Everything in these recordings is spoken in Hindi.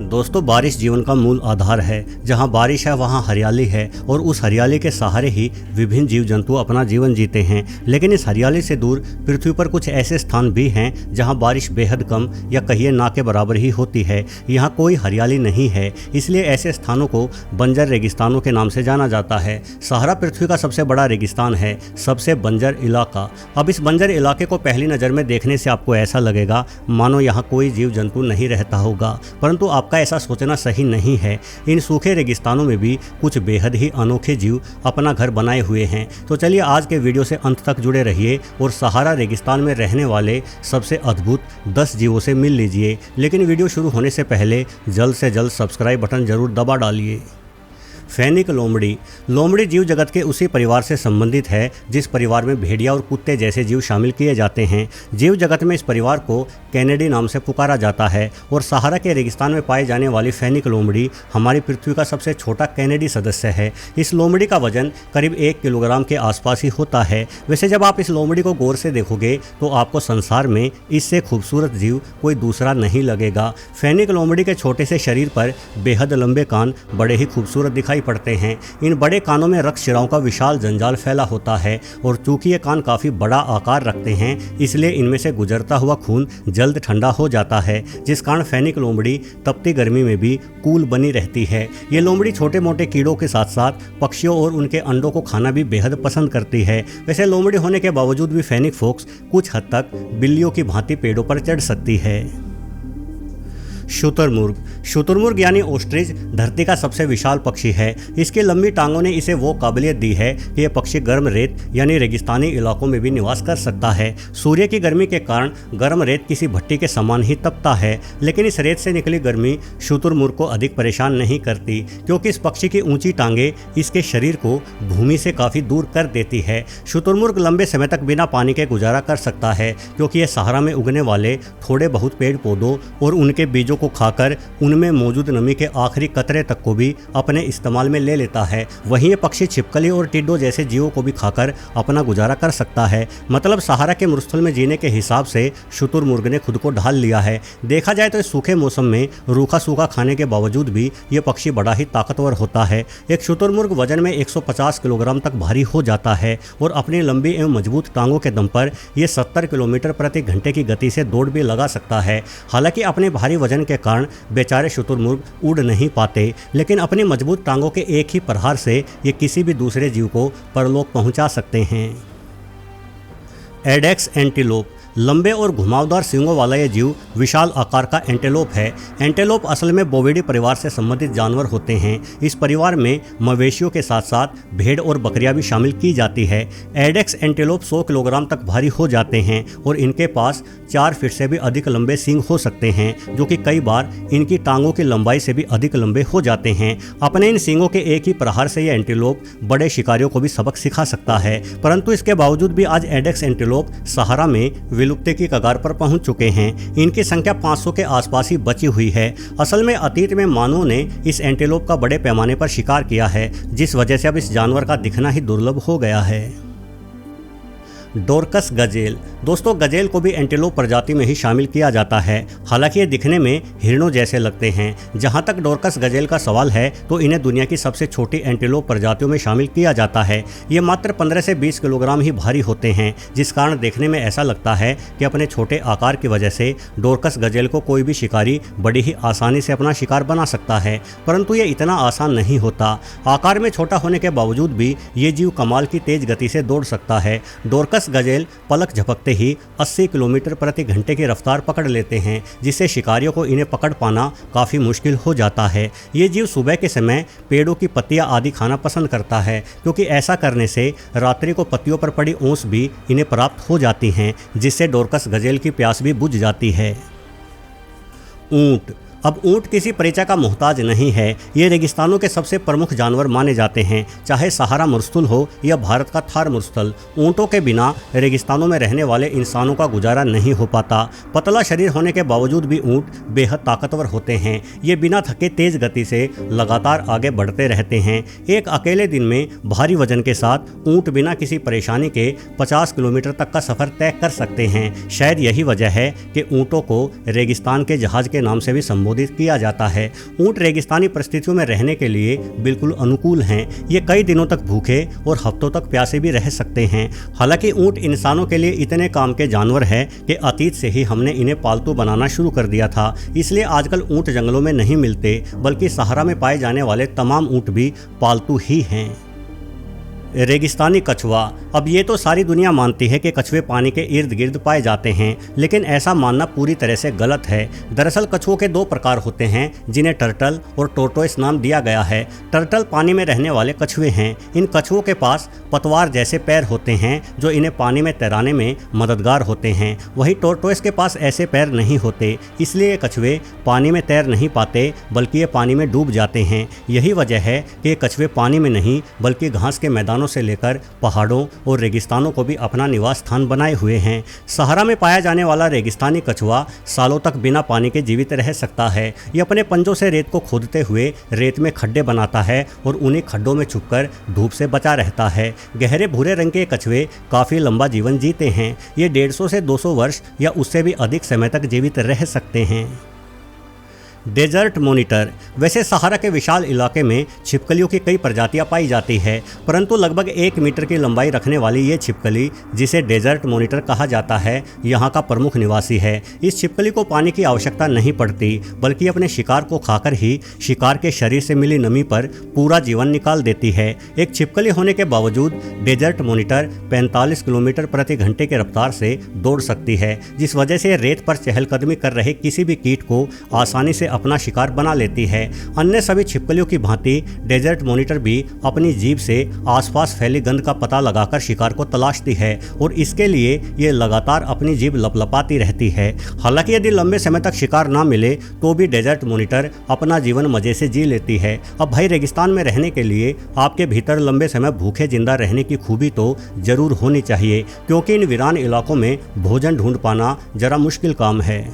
दोस्तों, बारिश जीवन का मूल आधार है। जहाँ बारिश है वहाँ हरियाली है और उस हरियाली के सहारे ही विभिन्न जीव जंतु अपना जीवन जीते हैं। लेकिन इस हरियाली से दूर पृथ्वी पर कुछ ऐसे स्थान भी हैं जहाँ बारिश बेहद कम या कहिए ना के बराबर ही होती है। यहाँ कोई हरियाली नहीं है, इसलिए ऐसे स्थानों को बंजर रेगिस्तानों के नाम से जाना जाता है। सहारा पृथ्वी का सबसे बड़ा रेगिस्तान है, सबसे बंजर इलाका। अब इस बंजर इलाके को पहली नज़र में देखने से आपको ऐसा लगेगा मानो यहाँ कोई जीव जंतु नहीं रहता होगा, परंतु आपका ऐसा सोचना सही नहीं है। इन सूखे रेगिस्तानों में भी कुछ बेहद ही अनोखे जीव अपना घर बनाए हुए हैं। तो चलिए आज के वीडियो से अंत तक जुड़े रहिए और सहारा रेगिस्तान में रहने वाले सबसे अद्भुत 10 जीवों से मिल लीजिए। लेकिन वीडियो शुरू होने से पहले जल्द से जल्द सब्सक्राइब बटन जरूर दबा डालिए। फैनिक लोमड़ी। लोमड़ी जीव जगत के उसी परिवार से संबंधित है जिस परिवार में भेड़िया और कुत्ते जैसे जीव शामिल किए जाते हैं। जीव जगत में इस परिवार को कैनेडी नाम से पुकारा जाता है और सहारा के रेगिस्तान में पाई जाने वाली फैनिक लोमड़ी हमारी पृथ्वी का सबसे छोटा कैनेडी सदस्य है। इस लोमड़ी का वजन करीब 1 किलोग्राम के आसपास ही होता है। वैसे जब आप इस लोमड़ी को गौर से देखोगे तो आपको संसार में इससे खूबसूरत जीव कोई दूसरा नहीं लगेगा। फैनिक लोमड़ी के छोटे से शरीर पर बेहद लंबे कान बड़े ही खूबसूरत दिखाई पड़ते हैं। इन बड़े कानों में रक्त शिराओं का विशाल जंजाल फैला होता है और चूंकि ये कान काफी बड़ा आकार रखते हैं, इसलिए इनमें से गुजरता हुआ खून जल्द ठंडा हो जाता है, जिस कारण फैनिक लोमड़ी तपती गर्मी में भी कूल बनी रहती है। ये लोमड़ी छोटे मोटे कीड़ों के साथ साथ पक्षियों और उनके अंडों को खाना भी बेहद पसंद करती है। वैसे लोमड़ी होने के बावजूद भी फैनिक फोक्स कुछ हद तक बिल्लियों की भांति पेड़ों पर चढ़ सकती है। शुतुरमुर्ग। शुतुरमुर्ग यानी ओस्ट्रिच धरती का सबसे विशाल पक्षी है। इसकी लंबी टांगों ने इसे वो काबिलियत दी है कि यह पक्षी गर्म रेत यानी रेगिस्तानी इलाकों में भी निवास कर सकता है। सूर्य की गर्मी के कारण गर्म रेत किसी भट्टी के समान ही तपता है, लेकिन इस रेत से निकली गर्मी शुतुरमुर्ग को अधिक परेशान नहीं करती, क्योंकि इस पक्षी की ऊंची टांगें इसके शरीर को भूमि से काफ़ी दूर कर देती है। शुतुरमुर्ग लंबे समय तक बिना पानी के गुजारा कर सकता है, क्योंकि यह सहारा में उगने वाले थोड़े बहुत पेड़ पौधों और उनके बीजों को खाकर उनमें मौजूद नमी के आखिरी कतरे तक को भी अपने इस्तेमाल में ले लेता है। वहीं ये पक्षी छिपकली और टिड्डों जैसे जीवों को भी खाकर अपना गुजारा कर सकता है। मतलब सहारा के मरुस्थल में जीने के हिसाब से शुतुरमुर्ग ने खुद को ढाल लिया है। देखा जाए तो इस सूखे मौसम में रूखा सूखा खाने के बावजूद भी ये पक्षी बड़ा ही ताकतवर होता है। एक शुतुरमुर्ग वजन में 150 किलोग्राम तक भारी हो जाता है और अपनी लंबी एवं मजबूत टांगों के दम पर यह 70 किलोमीटर प्रति घंटे की गति से दौड़ भी लगा सकता है। हालांकि अपने भारी वजन के कारण बेचारे शुतुरमुर्ग उड़ नहीं पाते, लेकिन अपनी मजबूत टांगों के एक ही प्रहार से ये किसी भी दूसरे जीव को परलोक पहुंचा सकते हैं। एडेक्स एंटीलोप। लंबे और घुमावदार सींगों वाला यह जीव विशाल आकार का एंटेलोप है। एंटेलोप असल में बोविडी परिवार से संबंधित जानवर होते हैं। इस परिवार में मवेशियों के साथ साथ भेड़ और बकरियां भी शामिल की जाती है। एडेक्स एंटेलोप 100 किलोग्राम तक भारी हो जाते हैं और इनके पास 4 फीट से भी अधिक लंबे सींग हो सकते हैं, जो कि कई बार इनकी टांगों की लंबाई से भी अधिक लंबे हो जाते हैं। अपने इन सींगों के एक ही प्रहार से यह एंटेलोप बड़े शिकारियों को भी सबक सिखा सकता है, परंतु इसके बावजूद भी आज एडेक्स एंटेलोप सहारा में विलुप्ति की कगार पर पहुंच चुके हैं। इनकी संख्या 500 के आसपास ही बची हुई है। असल में अतीत में मानवों ने इस एंटेलोप का बड़े पैमाने पर शिकार किया है, जिस वजह से अब इस जानवर का दिखना ही दुर्लभ हो गया है। Dorcas Gazelle. दोस्तों, गजेल को भी एंटेलोप प्रजाति में ही शामिल किया जाता है। हालांकि ये दिखने में हिरणों जैसे लगते हैं। जहां तक डोरकस गजेल का सवाल है तो इन्हें दुनिया की सबसे छोटी एंटेलोप प्रजातियों में शामिल किया जाता है। ये मात्र 15 से 20 किलोग्राम ही भारी होते हैं, जिस कारण देखने में ऐसा लगता है कि अपने छोटे आकार की वजह से डोरकस गजेल को कोई भी शिकारी बड़ी ही आसानी से अपना शिकार बना सकता है, परंतु ये इतना आसान नहीं होता। आकार में छोटा होने के बावजूद भी ये जीव कमाल की तेज गति से दौड़ सकता है। डोरकस गजेल पलक झपकते ही 80 किलोमीटर प्रति घंटे की रफ्तार पकड़ लेते हैं, जिससे शिकारियों को इन्हें पकड़ पाना काफ़ी मुश्किल हो जाता है। ये जीव सुबह के समय पेड़ों की पत्तियां आदि खाना पसंद करता है, क्योंकि ऐसा करने से रात्रि को पत्तियों पर पड़ी ओस भी इन्हें प्राप्त हो जाती हैं, जिससे डोरकस गजेल की प्यास भी बुझ जाती है। ऊंट। अब ऊंट किसी परिचय का मोहताज नहीं है। ये रेगिस्तानों के सबसे प्रमुख जानवर माने जाते हैं, चाहे सहारा मरुस्थल हो या भारत का थार मरुस्थल। ऊंटों के बिना रेगिस्तानों में रहने वाले इंसानों का गुजारा नहीं हो पाता। पतला शरीर होने के बावजूद भी ऊंट बेहद ताकतवर होते हैं। ये बिना थके तेज गति से लगातार आगे बढ़ते रहते हैं। एक अकेले दिन में भारी वजन के साथ ऊंट बिना किसी परेशानी के 50 किलोमीटर तक का सफर तय कर सकते हैं। शायद यही वजह है कि ऊंटों को रेगिस्तान के जहाज के नाम से भी संबोधित संबोधित किया जाता है। ऊँट रेगिस्तानी परिस्थितियों में रहने के लिए बिल्कुल अनुकूल हैं। ये कई दिनों तक भूखे और हफ्तों तक प्यासे भी रह सकते हैं। हालांकि ऊँट इंसानों के लिए इतने काम के जानवर हैं कि अतीत से ही हमने इन्हें पालतू बनाना शुरू कर दिया था। इसलिए आजकल ऊँट जंगलों में नहीं मिलते, बल्कि सहारा में पाए जाने वाले तमाम ऊँट भी पालतू ही हैं। रेगिस्तानी कछुआ। अब ये तो सारी दुनिया मानती है कि कछुए पानी के इर्द गिर्द पाए जाते हैं, लेकिन ऐसा मानना पूरी तरह से गलत है। दरअसल कछुओं के 2 प्रकार होते हैं, जिन्हें टर्टल और टोर्टोइस नाम दिया गया है। टर्टल पानी में रहने वाले कछुए हैं। इन कछुओं के पास पतवार जैसे पैर होते हैं जो इन्हें पानी में तैराने में मददगार होते हैं। वहीं टोर्टोइस के पास ऐसे पैर नहीं होते, इसलिए ये कछुए पानी में तैर नहीं पाते, बल्कि ये पानी में डूब जाते हैं। यही वजह है कि ये कछुए पानी में नहीं बल्कि घास के मैदानों से लेकर पहाड़ों और रेगिस्तानों को भी अपना निवास स्थान बनाए हुए हैं। सहारा में पाया जाने वाला रेगिस्तानी कछुआ सालों तक बिना पानी के जीवित रह सकता है। ये अपने पंजों से रेत को खोदते हुए रेत में खड्डे बनाता है और उन्हीं खड्डों में छुपकर धूप से बचा रहता है। गहरे भूरे रंग के कछुए काफी लंबा जीवन जीते हैं। ये 150 से 200 वर्ष या उससे भी अधिक समय तक जीवित रह सकते हैं। Desert monitor. वैसे सहारा के विशाल इलाके में छिपकलियों की कई प्रजातियां पाई जाती है, परंतु लगभग 1 मीटर की लंबाई रखने वाली ये छिपकली, जिसे डेजर्ट मॉनिटर कहा जाता है, यहाँ का प्रमुख निवासी है। इस छिपकली को पानी की आवश्यकता नहीं पड़ती, बल्कि अपने शिकार को खाकर ही शिकार के शरीर से मिली नमी पर पूरा जीवन निकाल देती है। एक छिपकली होने के बावजूद डेजर्ट मॉनिटर 45 किलोमीटर प्रति घंटे की रफ्तार से दौड़ सकती है, जिस वजह से रेत पर चहलकदमी कर रहे किसी भी कीट को आसानी से अपना शिकार बना लेती है। अन्य सभी छिपकलियों की भांति डेजर्ट मॉनिटर भी अपनी जीभ से आसपास फैली गंध का पता लगाकर शिकार को तलाशती है और इसके लिए ये लगातार अपनी जीभ लपलपाती रहती है। हालांकि यदि लंबे समय तक शिकार ना मिले तो भी डेजर्ट मॉनिटर अपना जीवन मजे से जी लेती है। अब भाई, रेगिस्तान में रहने के लिए आपके भीतर लंबे समय भूखे जिंदा रहने की खूबी तो जरूर होनी चाहिए, क्योंकि इन वीरान इलाकों में भोजन ढूंढ पाना जरा मुश्किल काम है।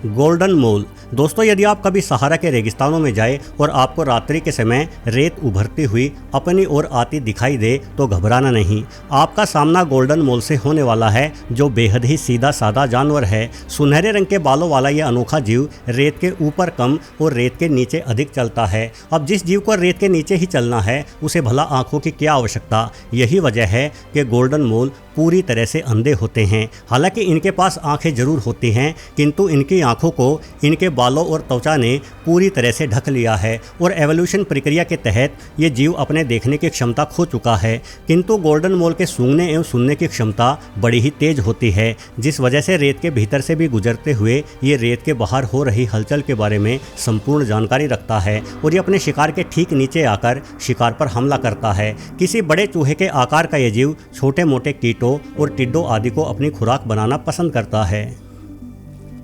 गोल्डन मोल। दोस्तों, यदि आप कभी सहारा के रेगिस्तानों में जाए और आपको रात्रि के समय रेत उभरती हुई अपनी ओर आती दिखाई दे तो घबराना नहीं। आपका सामना गोल्डन मोल से होने वाला है, जो बेहद ही सीधा साधा जानवर है। सुनहरे रंग के बालों वाला यह अनोखा जीव रेत के ऊपर कम और रेत के नीचे अधिक चलता है। अब जिस जीव को रेत के नीचे ही चलना है, उसे भला आंखों की क्या आवश्यकता। यही वजह है कि गोल्डन मोल पूरी तरह से अंधे होते हैं। हालांकि इनके पास आंखें जरूर होती हैं, किंतु इनकी आंखों को इनके बालों और त्वचा ने पूरी तरह से ढक लिया है और एवोल्यूशन प्रक्रिया के तहत ये जीव अपने देखने की क्षमता खो चुका है। किंतु गोल्डन मोल के सूंघने एवं सुनने की क्षमता बड़ी ही तेज होती है, जिस वजह से रेत के भीतर से भी गुजरते हुए ये रेत के बाहर हो रही हलचल के बारे में संपूर्ण जानकारी रखता है और ये अपने शिकार के ठीक नीचे आकर शिकार पर हमला करता है। किसी बड़े चूहे के आकार का ये जीव छोटे मोटे कीटों और टिड्डों आदि को अपनी खुराक बनाना पसंद करता है।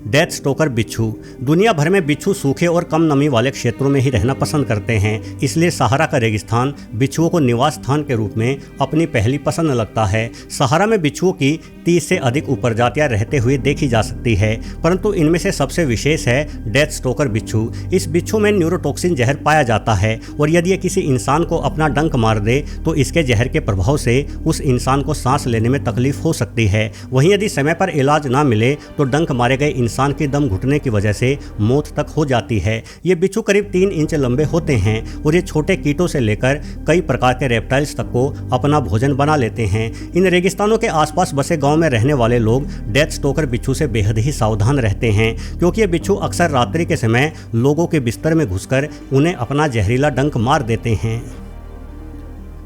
डेथ स्टोकर बिच्छू। दुनिया भर में बिच्छू सूखे और कम नमी वाले क्षेत्रों में ही रहना पसंद करते हैं, इसलिए सहारा का रेगिस्तान बिच्छुओं को निवास स्थान के रूप में अपनी पहली पसंद लगता है। सहारा में बिच्छुओं की 30 से अधिक उपप्रजातियां रहते हुए देखी जा सकती है, परंतु इनमें से सबसे विशेष है डेथ स्टोकर बिच्छू। इस बिच्छू में न्यूरोटॉक्सिन जहर पाया जाता है और यदि ये किसी इंसान को अपना डंक मार दे तो इसके जहर के प्रभाव से उस इंसान को सांस लेने में तकलीफ हो सकती है। वहीं यदि समय पर इलाज ना मिले तो डंक मारे गए इंसान की दम घुटने की वजह से मौत तक हो जाती है। ये बिच्छू करीब 3 इंच लंबे होते हैं और ये छोटे कीटों से लेकर कई प्रकार के रेप्टाइल्स तक को अपना भोजन बना लेते हैं। इन रेगिस्तानों के आसपास बसे गांव में रहने वाले लोग डेथ स्टोकर बिच्छू से बेहद ही सावधान रहते हैं, क्योंकि ये बिच्छू अक्सर रात्रि के समय लोगों के बिस्तर में घुसकर उन्हें अपना जहरीला डंक मार देते हैं।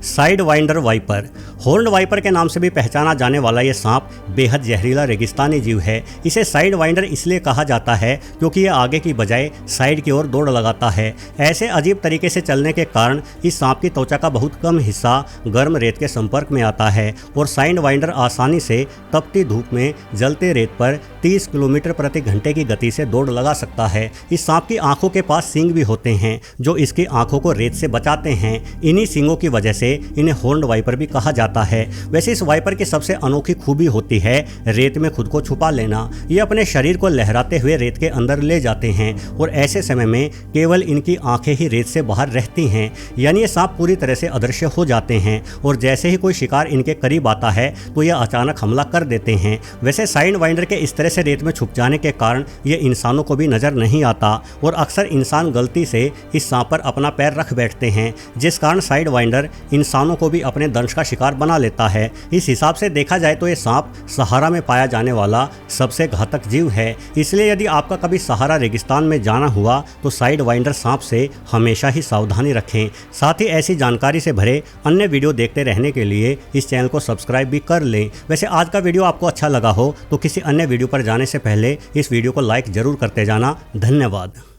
Sidewinder viper. Horned viper के नाम से भी पहचाना जाने वाला यह सांप बेहद जहरीला रेगिस्तानी जीव है। इसे साइड वाइंडर इसलिए कहा जाता है क्योंकि यह आगे की बजाय साइड की ओर दौड़ लगाता है। ऐसे अजीब तरीके से चलने के कारण इस सांप की त्वचा का बहुत कम हिस्सा गर्म रेत के संपर्क में आता है और साइड वाइंडर आसानी से तपती धूप में जलते रेत पर 30 किलोमीटर प्रति घंटे की गति से दौड़ लगा सकता है। इस सांप की आंखों के पास सींग भी होते हैं जो इसकी आंखों को रेत से बचाते हैं। इन्हीं सींगों की वजह से इन्हें हॉर्न्ड वाइपर भी कहा जाता जाता है। वैसे इस वाइपर की सबसे अनोखी खूबी होती है रेत में खुद को छुपा लेना। ये अपने शरीर को लहराते हुए रेत के अंदर ले जाते हैं और ऐसे समय में केवल इनकी आंखें ही रेत से बाहर रहती हैं, यानी ये सांप पूरी तरह से अदृश्य हो जाते हैं और जैसे ही कोई शिकार इनके करीब आता है तो ये अचानक हमला कर देते हैं। वैसे साइड वाइंडर के इस तरह से रेत में छुप जाने के कारण ये इंसानों को भी नजर नहीं आता और अक्सर इंसान गलती से इस सांप पर अपना पैर रख बैठते हैं, जिस कारण साइड वाइंडर इंसानों को भी अपने दंश का शिकार बना लेता है। इस हिसाब से देखा जाए तो ये सांप सहारा में पाया जाने वाला सबसे घातक जीव है। इसलिए यदि आपका कभी सहारा रेगिस्तान में जाना हुआ तो साइड वाइंडर सांप से हमेशा ही सावधानी रखें। साथ ही ऐसी जानकारी से भरे अन्य वीडियो देखते रहने के लिए इस चैनल को सब्सक्राइब भी कर लें। वैसे आज का वीडियो आपको अच्छा लगा हो तो किसी अन्य वीडियो पर जाने से पहले इस वीडियो को लाइक जरूर करते जाना। धन्यवाद।